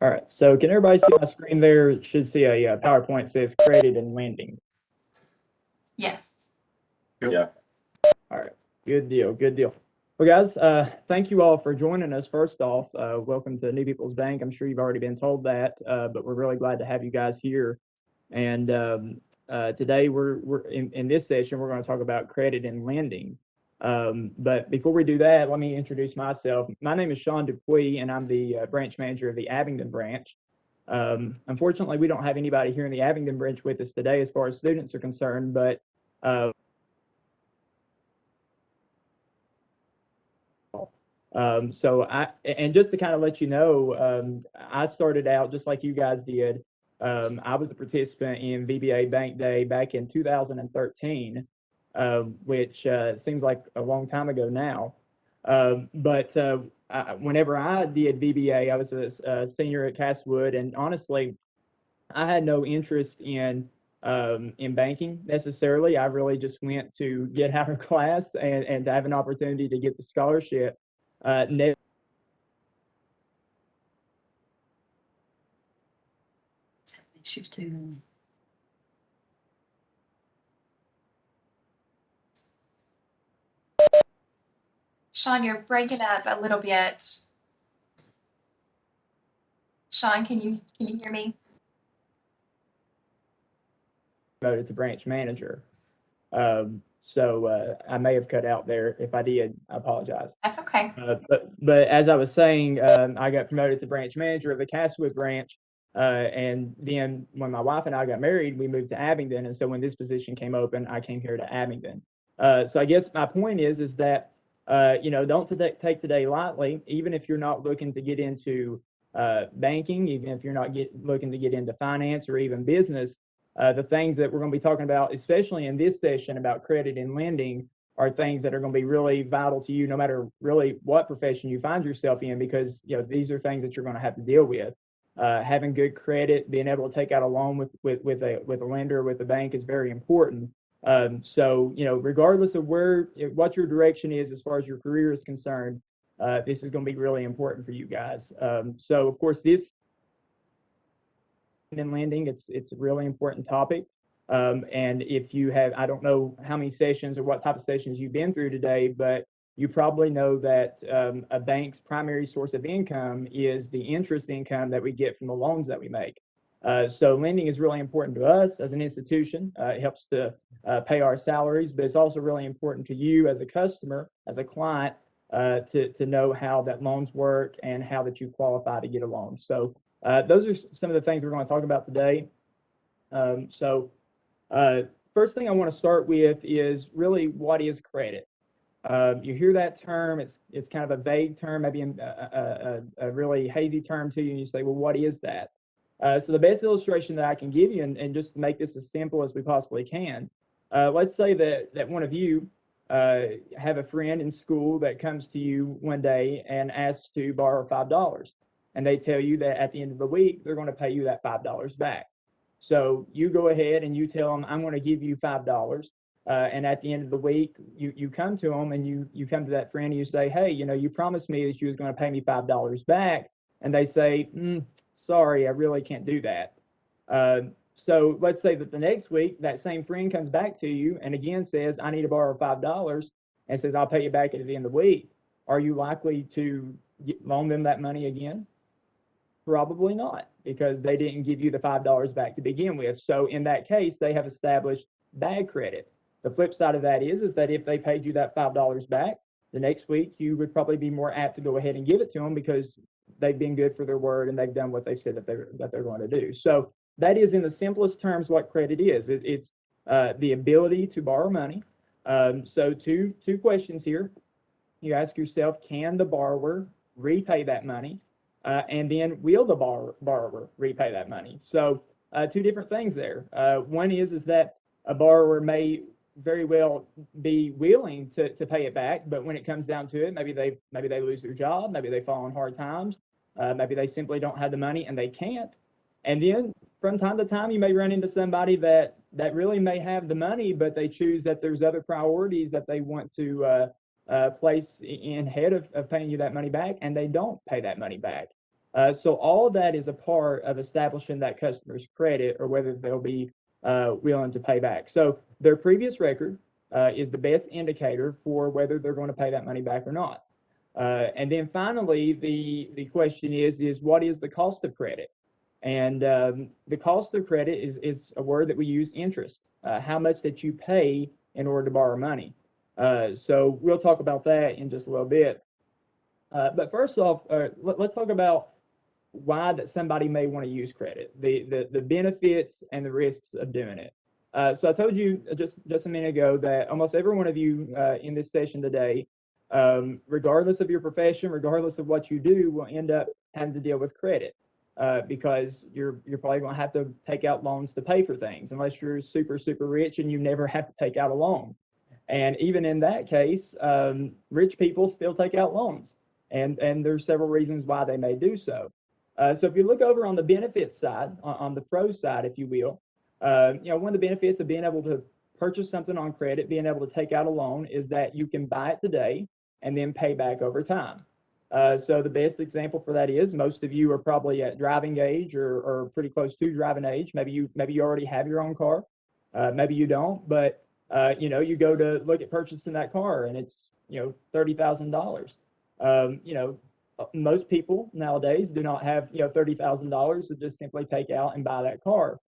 All right, so can everybody see my screen there? It should see a PowerPoint that says credit and lending. Yeah. Yeah. All right, good deal, good deal. Well, guys, thank you all for joining us. First off, welcome to New People's Bank. I'm sure you've already been told that, but we're really glad to have you guys here. And today we're in this session, we're going to talk about credit and lending. But before we do that, let me introduce myself. My name is Shawn Dupuie, and I'm the branch manager of the Abingdon branch. Unfortunately, we don't have anybody here in the Abingdon branch with us today as far as students are concerned, but and just to kind of let you know, I started out just like you guys did. I was a participant in VBA Bank Day back in 2013, which seems like a long time ago now. Whenever I did VBA, I was a senior at Castlewood, and honestly, I had no interest in banking necessarily. I really just went to get out of class and to have an opportunity to get the scholarship. Issues too. Shawn, you're breaking up a little bit. Shawn, can you hear me? Promoted to branch manager. I may have cut out there. If I did, I apologize. That's okay. But as I was saying, I got promoted to branch manager of the Castlewood branch. And then when my wife and I got married, we moved to Abingdon. And so when this position came open, I came here to Abingdon. So I guess my point is that, don't take today lightly, even if you're not looking to get into banking, even if you're not looking to get into finance or even business. The things that we're going to be talking about, especially in this session about credit and lending, are things that are going to be really vital to you, no matter really what profession you find yourself in, because these are things that you're going to have to deal with. Having good credit, being able to take out a loan with a lender, with a bank, is very important. Regardless of what your direction is as far as your career is concerned, this is going to be really important for you guys. So of course, this and lending, it's a really important topic. And if you have, I don't know how many sessions or what type of sessions you've been through today, but you probably know that a bank's primary source of income is the interest income that we get from the loans that we make. So lending is really important to us as an institution. It helps to pay our salaries, but it's also really important to you as a customer, as a client, to know how that loans work and how that you qualify to get a loan. So those are some of the things we're going to talk about today. First thing I want to start with is really, what is credit? You hear that term, it's kind of a vague term, maybe a really hazy term to you, and you say, well, what is that? So the best illustration that I can give you, and just to make this as simple as we possibly can, let's say that one of you have a friend in school that comes to you one day and asks to borrow $5. And they tell you that at the end of the week, they're going to pay you that $5 back. So you go ahead and you tell them, I'm going to give you $5. And at the end of the week, you come to them and you come to that friend and you say, hey, you promised me that you was going to pay me $5 back. And they say, sorry, I really can't do that. So let's say that the next week, that same friend comes back to you and again says, I need to borrow $5 and says, I'll pay you back at the end of the week. Are you likely to loan them that money again? Probably not, because they didn't give you the $5 back to begin with. So in that case, they have established bad credit. The flip side of that is that if they paid you that $5 back, the next week you would probably be more apt to go ahead and give it to them because they've been good for their word and they've done what they said that they're going to do. So that is, in the simplest terms, what credit is. It's the ability to borrow money. So two questions here. You ask yourself, can the borrower repay that money? And then will the borrower repay that money? So two different things there. One is that a borrower may very well be willing to pay it back, but when it comes down to it, maybe they lose their job, maybe they fall on hard times, maybe they simply don't have the money and they can't. And then from time to time, you may run into somebody that really may have the money, but they choose that there's other priorities that they want to place in head of paying you that money back, and they don't pay that money back. So all of that is a part of establishing that customer's credit or whether they'll be willing to pay back. So their previous record is the best indicator for whether they're going to pay that money back or not. And then finally, the question is what is the cost of credit? And the cost of credit is a word that we use, interest, how much that you pay in order to borrow money. So we'll talk about that in just a little bit. But first off, let's talk about why that somebody may want to use credit, the benefits and the risks of doing it. So I told you just a minute ago that almost every one of you in this session today, regardless of your profession, regardless of what you do, will end up having to deal with credit because you're probably going to have to take out loans to pay for things unless you're super, super rich and you never have to take out a loan. And even in that case, rich people still take out loans. And there's several reasons why they may do so. So if you look over on the benefits side, on the pro side, if you will, one of the benefits of being able to purchase something on credit, being able to take out a loan, is that you can buy it today and then pay back over time. So the best example for that is most of you are probably at driving age or pretty close to driving age. Maybe you already have your own car. Maybe you don't, but you go to look at purchasing that car and it's $30,000. Most people nowadays do not have $30,000 to just simply take out and buy that car.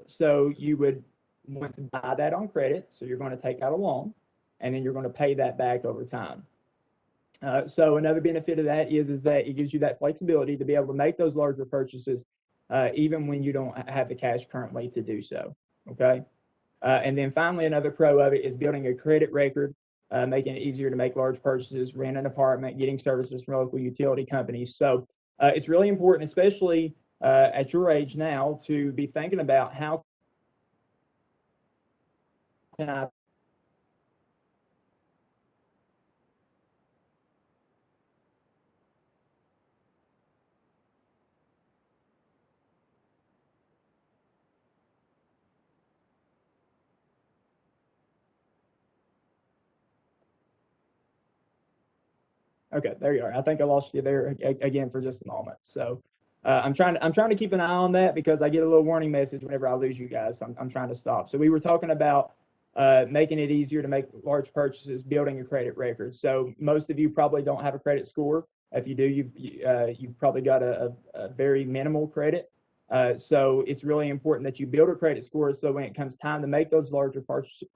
So you would want to buy that on credit. So you're going to take out a loan, and then you're going to pay that back over time. So another benefit of that is that it gives you that flexibility to be able to make those larger purchases, even when you don't have the cash currently to do so. Okay. And then finally, another pro of it is building a credit record, making it easier to make large purchases, rent an apartment, getting services from local utility companies. So it's really important, especially at your age now, to be thinking about how can I Okay, there you are. I think I lost you there again for just a moment. So I'm trying to keep an eye on that because I get a little warning message whenever I lose you guys. So I'm trying to stop. So we were talking about making it easier to make large purchases, building a credit record. So most of you probably don't have a credit score. If you do, you've probably got a very minimal credit. So it's really important that you build a credit score so when it comes time to make those larger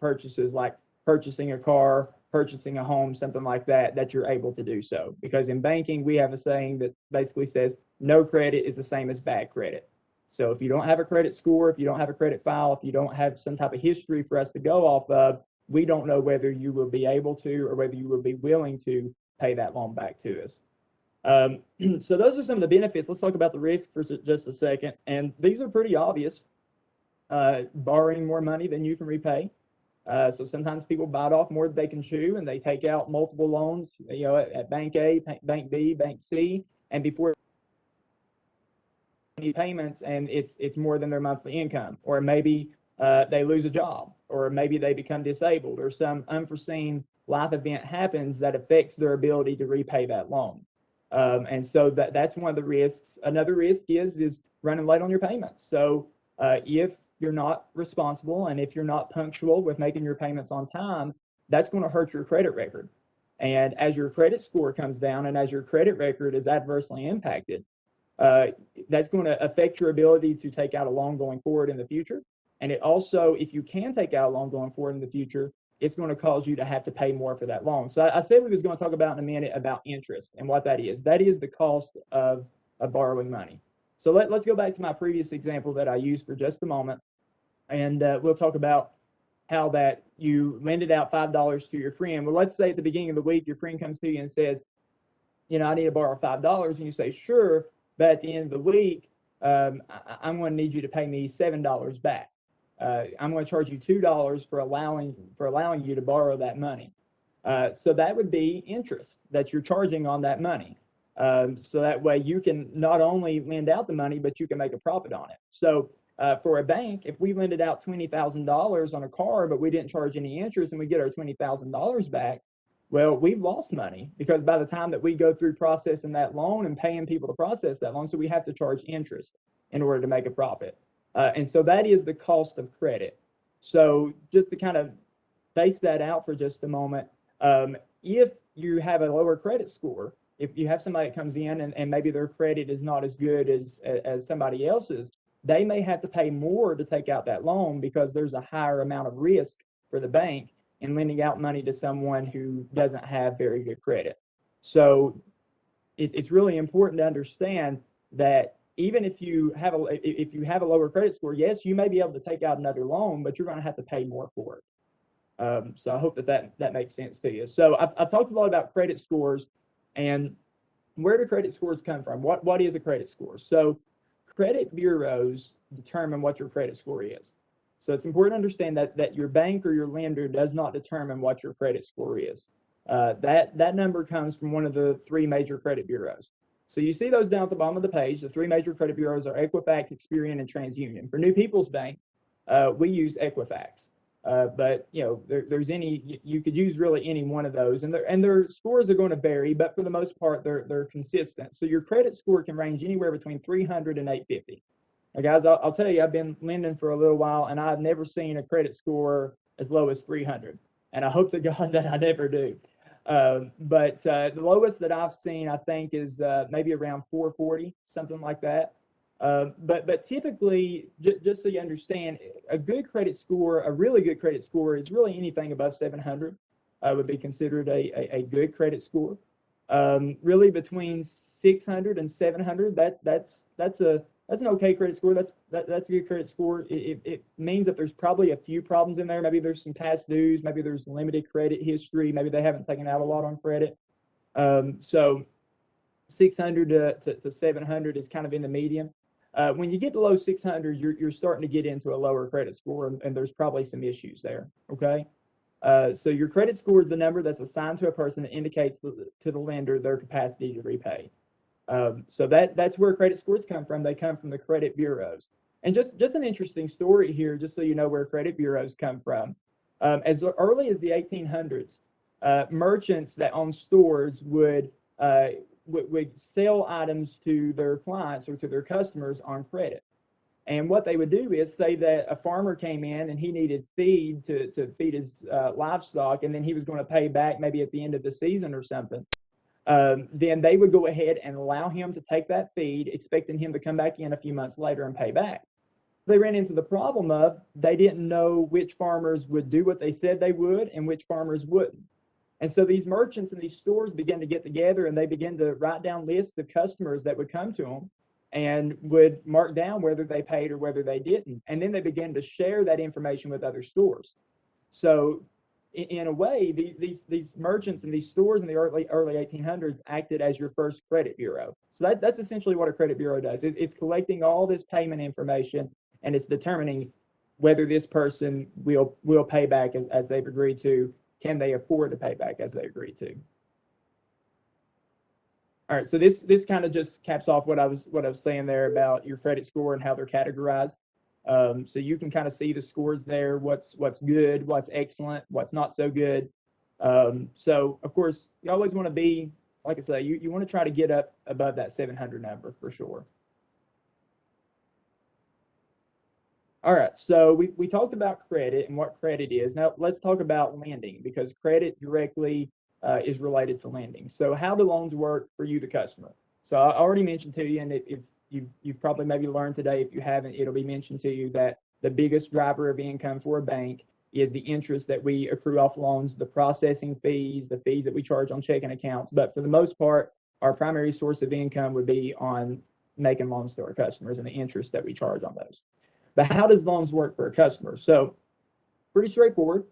purchases, like purchasing a car, purchasing a home, something like that, that you're able to do so. Because in banking, we have a saying that basically says no credit is the same as bad credit. So if you don't have a credit score, if you don't have a credit file, if you don't have some type of history for us to go off of, we don't know whether you will be able to or whether you will be willing to pay that loan back to us. So those are some of the benefits. Let's talk about the risk for just a second. And these are pretty obvious. Borrowing more money than you can repay. So sometimes people bite off more than they can chew, and they take out multiple loans, at Bank A, Bank B, Bank C, and before payments, and it's more than their monthly income, or maybe they lose a job, or maybe they become disabled, or some unforeseen life event happens that affects their ability to repay that loan. And so that's one of the risks. Another risk is running late on your payments. So if you're not responsible and if you're not punctual with making your payments on time, that's going to hurt your credit record. And as your credit score comes down and as your credit record is adversely impacted, that's going to affect your ability to take out a loan going forward in the future. And it also, if you can take out a loan going forward in the future, it's going to cause you to have to pay more for that loan. So I said we was going to talk about in a minute about interest and what that is. That is the cost of borrowing money. So let's go back to my previous example that I used for just a moment. And we'll talk about how that you lended out $5 to your friend. Well, let's say at the beginning of the week, your friend comes to you and says, I need to borrow $5. And you say, sure. But at the end of the week, I'm going to need you to pay me $7 back. I'm going to charge you $2 for allowing you to borrow that money. So that would be interest that you're charging on that money. So that way you can not only lend out the money, but you can make a profit on it. So for a bank, if we lended out $20,000 on a car, but we didn't charge any interest and we get our $20,000 back, Well, we've lost money because by the time that we go through processing that loan and paying people to process that loan, so we have to charge interest in order to make a profit. And so that is the cost of credit. So just to kind of base that out for just a moment, if you have a lower credit score, if you have somebody that comes in and maybe their credit is not as good as somebody else's, they may have to pay more to take out that loan because there's a higher amount of risk for the bank in lending out money to someone who doesn't have very good credit. So it's really important to understand that even if you have a lower credit score, yes, you may be able to take out another loan, but you're going to have to pay more for it. So I hope that makes sense to you. So I've talked a lot about credit scores and where do credit scores come from? What is a credit score? So credit bureaus determine what your credit score is. So it's important to understand that your bank or your lender does not determine what your credit score is. That number comes from one of the three major credit bureaus. So you see those down at the bottom of the page. The three major credit bureaus are Equifax, Experian, and TransUnion. For New People's Bank, we use Equifax. But there's you could use really any one of those, and their scores are going to vary, but for the most part, they're consistent. So your credit score can range anywhere between 300 and 850. Now, guys, I'll tell you, I've been lending for a little while, and I've never seen a credit score as low as 300, and I hope to God that I never do. But the lowest that I've seen, I think, is maybe around 440, something like that. But typically, just so you understand, a good credit score, a really good credit score, is really anything above 700 would be considered a good credit score. Really between 600 and 700, that's an okay credit score. That's a good credit score. It means that there's probably a few problems in there. Maybe there's some past dues. Maybe there's limited credit history. Maybe they haven't taken out a lot on credit. So 600 to 700 is kind of in the median. When you get below 600, you're starting to get into a lower credit score, and there's probably some issues there. Okay. So your credit score is the number that's assigned to a person that indicates to the lender their capacity to repay. So that's where credit scores come from. They come from the credit bureaus. And just an interesting story here, just so you know where credit bureaus come from. As early as the 1800s, merchants that own stores would sell items to their clients or to their customers on credit. And what they would do is say that a farmer came in and he needed feed to feed his livestock, and then he was going to pay back maybe at the end of the season or something. Then they would go ahead and allow him to take that feed, expecting him to come back in a few months later and pay back. They ran into the problem of they didn't know which farmers would do what they said they would and which farmers wouldn't. And so these merchants and these stores began to get together, and they began to write down lists of customers that would come to them and would mark down whether they paid or whether they didn't. And then they began to share that information with other stores. So in a way, these merchants and these stores in the early 1800s acted as your first credit bureau. So that's essentially what a credit bureau does. It's collecting all this payment information, and it's determining whether this person will pay back as they've agreed to. Can they afford to pay back as they agreed to? All right, so this kind of just caps off what I was saying there about your credit score and how they're categorized. So you can kind of see the scores there, what's good, what's excellent, what's not so good. So of course, you always want to be, like I say, you want to try to get up above that 700 number for sure. All right, so we talked about credit and what credit is. Now let's talk about lending, because credit directly is related to lending. So how do loans work for you, the customer? So I already mentioned to you, and if you've probably maybe learned today, if you haven't, it'll be mentioned to you that the biggest driver of income for a bank is the interest that we accrue off loans, the processing fees, the fees that we charge on checking accounts. But for the most part, our primary source of income would be on making loans to our customers and the interest that we charge on those. But how does loans work for a customer? So pretty straightforward.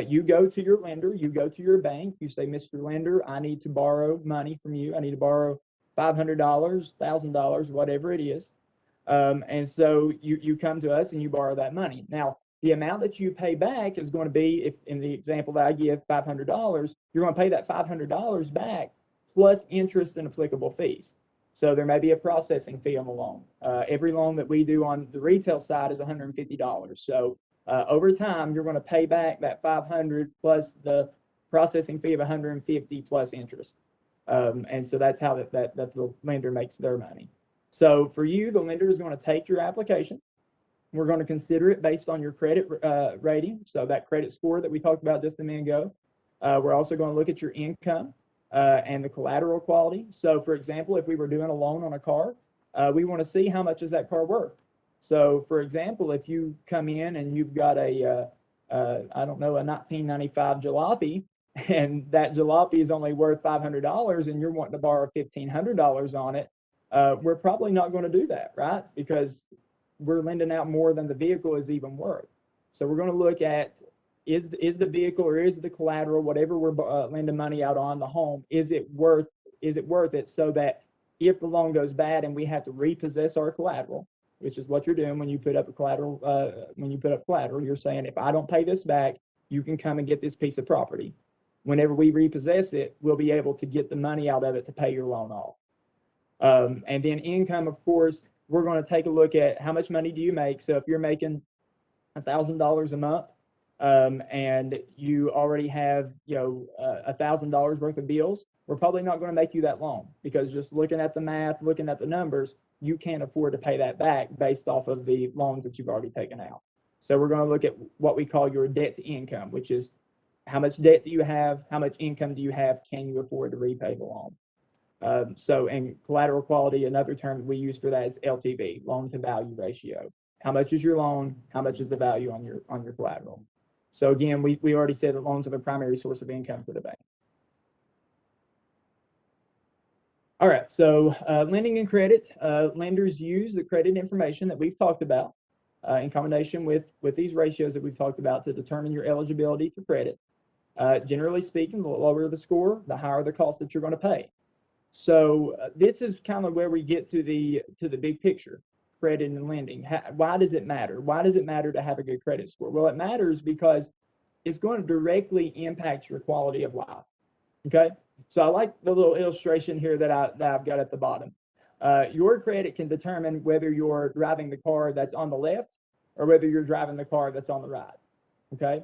You go to your lender, you go to your bank, you say, Mr. Lender, I need to borrow money from you. I need to borrow $500, $1,000, whatever it is. And so you come to us and you borrow that money. Now, the amount that you pay back is going to be, if in the example that I give, $500, you're going to pay that $500 back plus interest and applicable fees. So there may be a processing fee on the loan. Every loan that we do on the retail side is $150. So over time, you're going to pay back that $500 plus the processing fee of 150 plus interest. And so that's how that the lender makes their money. So for you, the lender is going to take your application. We're going to consider it based on your credit rating, so that credit score that we talked about just a minute ago. We're also going to look at your income and the collateral quality. So for example, if we were doing a loan on a car, we want to see how much is that car worth. So for example, if you come in and you've got a I don't know, a 1995 jalopy, and that jalopy is only worth $500 and you're wanting to borrow $1,500 on it, we're probably not going to do that, right? Because we're lending out more than the vehicle is even worth. So we're going to look at, is the vehicle or is the collateral, whatever we're lending money out on the home, is it worth it, so that if the loan goes bad and we have to repossess our collateral, which is what you're doing when you put up a collateral, you're saying, if I don't pay this back, you can come and get this piece of property. Whenever we repossess it, we'll be able to get the money out of it to pay your loan off. And then income, of course, we're going to take a look at how much money do you make. So if you're making $1,000 a month, and you already have, $1,000 worth of bills, we're probably not going to make you that loan, because just looking at the math, looking at the numbers, you can't afford to pay that back based off of the loans that you've already taken out. So we're going to look at what we call your debt to income, which is how much debt do you have, how much income do you have, can you afford to repay the loan? And collateral quality, another term we use for that is LTV, loan to value ratio. How much is your loan? How much is the value on your collateral? So again, we already said that loans are the primary source of income for the bank. All right, so lending and credit, lenders use the credit information that we've talked about in combination with these ratios that we've talked about to determine your eligibility for credit. Generally speaking, the lower the score, the higher the cost that you're going to pay. So this is kind of where we get to the big picture, credit and lending. Why does it matter? Why does it matter to have a good credit score? Well, it matters because it's going to directly impact your quality of life. Okay, so I like the little illustration here that I've got at the bottom. Your credit can determine whether you're driving the car that's on the left or whether you're driving the car that's on the right. Okay.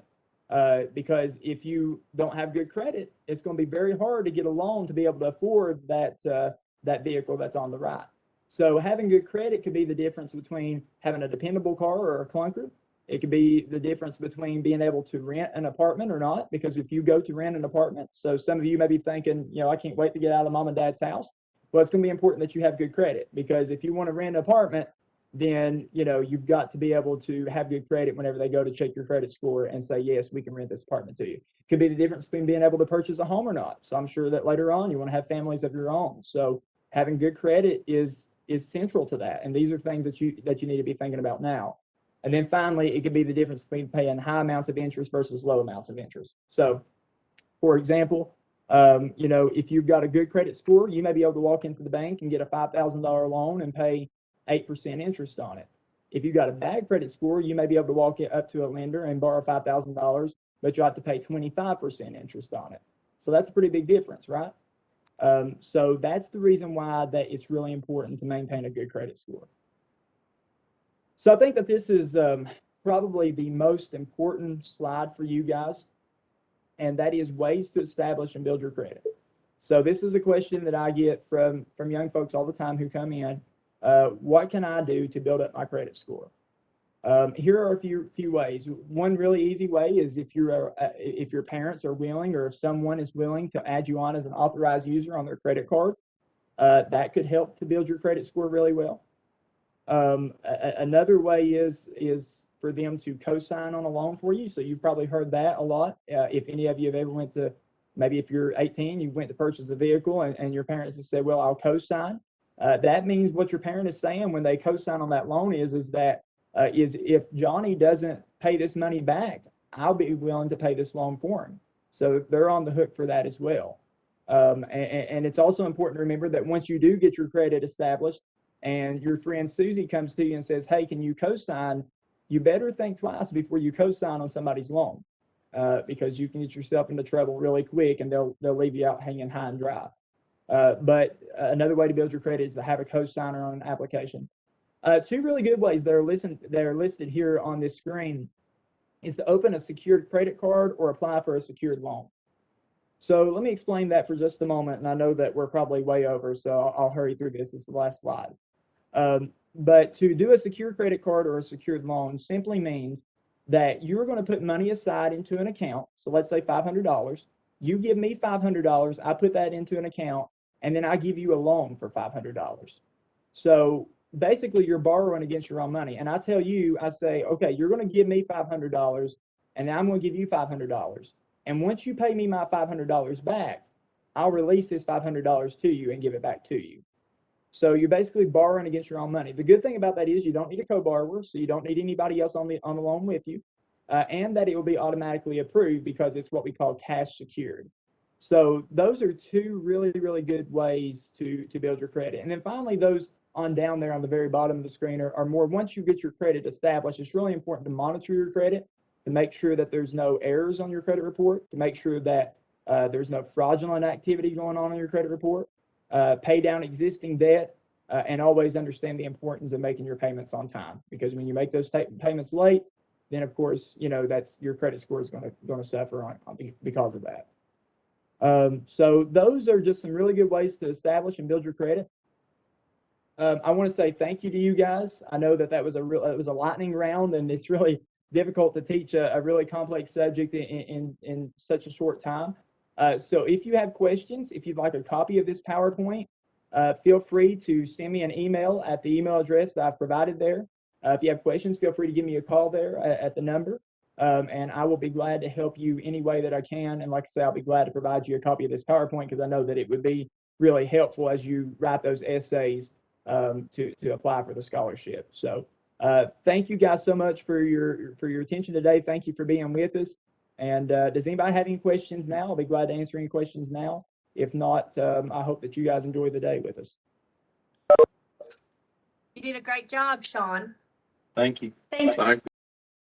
Because if you don't have good credit, it's going to be very hard to get a loan to be able to afford that vehicle that's on the right. So having good credit could be the difference between having a dependable car or a clunker. It could be the difference between being able to rent an apartment or not, because if you go to rent an apartment, so some of you may be thinking, I can't wait to get out of mom and dad's house. Well, it's going to be important that you have good credit, because if you want to rent an apartment, then you've got to be able to have good credit whenever they go to check your credit score and say, yes, we can rent this apartment to you. Could be the difference between being able to purchase a home or not. So I'm sure that later on you want to have families of your own. So having good credit is central to that. And these are things that you need to be thinking about now. And then finally, it could be the difference between paying high amounts of interest versus low amounts of interest. So for example, if you've got a good credit score, you may be able to walk into the bank and get a $5,000 loan and pay 8% interest on it. If you've got a bad credit score, you may be able to walk up to a lender and borrow $5,000, but you have to pay 25% interest on it. So that's a pretty big difference, right? So that's the reason why that it's really important to maintain a good credit score. So I think that this is probably the most important slide for you guys, and that is ways to establish and build your credit. So this is a question that I get from young folks all the time who come in. What can I do to build up my credit score? Here are a few ways. One really easy way is if your parents are willing, or if someone is willing to add you on as an authorized user on their credit card, that could help to build your credit score really well. Another way is for them to co-sign on a loan for you. So you've probably heard that a lot. If any of you have ever maybe if you're 18, you went to purchase a vehicle and your parents have said, well, I'll co-sign. That means what your parent is saying when they co-sign on that loan is that if Johnny doesn't pay this money back, I'll be willing to pay this loan for him. So they're on the hook for that as well. And it's also important to remember that once you do get your credit established and your friend Susie comes to you and says, hey, can you co-sign? You better think twice before you co-sign on somebody's loan, because you can get yourself into trouble really quick and they'll leave you out hanging high and dry. But another way to build your credit is to have a co-signer on an application. Two really good ways that are listed here on this screen is to open a secured credit card or apply for a secured loan. So let me explain that for just a moment, and I know that we're probably way over, so I'll hurry through this. This is the last slide. But to do a secure credit card or a secured loan simply means that you're going to put money aside into an account. So let's say $500. You give me $500, I put that into an account, and then I give you a loan for $500. So basically, you're borrowing against your own money. And I tell you, I say, okay, you're going to give me $500, and then I'm going to give you $500. And once you pay me my $500 back, I'll release this $500 to you and give it back to you. So you're basically borrowing against your own money. The good thing about that is you don't need a co-borrower, so you don't need anybody else on the loan with you, and that it will be automatically approved because it's what we call cash secured. So those are two really, really good ways to build your credit. And then finally, those on down there on the very bottom of the screen are more, once you get your credit established, it's really important to monitor your credit to make sure that there's no errors on your credit report, to make sure that there's no fraudulent activity going on in your credit report, pay down existing debt, and always understand the importance of making your payments on time. Because when you make those payments late, then of course, that's your credit score is going to suffer because of that. So those are just some really good ways to establish and build your credit. I want to say thank you to you guys. I know that was a lightning round, and it's really difficult to teach a really complex subject in such a short time. So if you have questions, if you'd like a copy of this PowerPoint, feel free to send me an email at the email address that I've provided there. If you have questions, feel free to give me a call there at the number, and I will be glad to help you any way that I can. And like I say, I'll be glad to provide you a copy of this PowerPoint because I know that it would be really helpful as you write those essays to apply for the scholarship. So thank you guys so much for your attention today. Thank you for being with us. And does anybody have any questions now? I'll be glad to answer any questions now. If not, I hope that you guys enjoy the day with us. You did a great job, Shawn. Thank you. Thank you.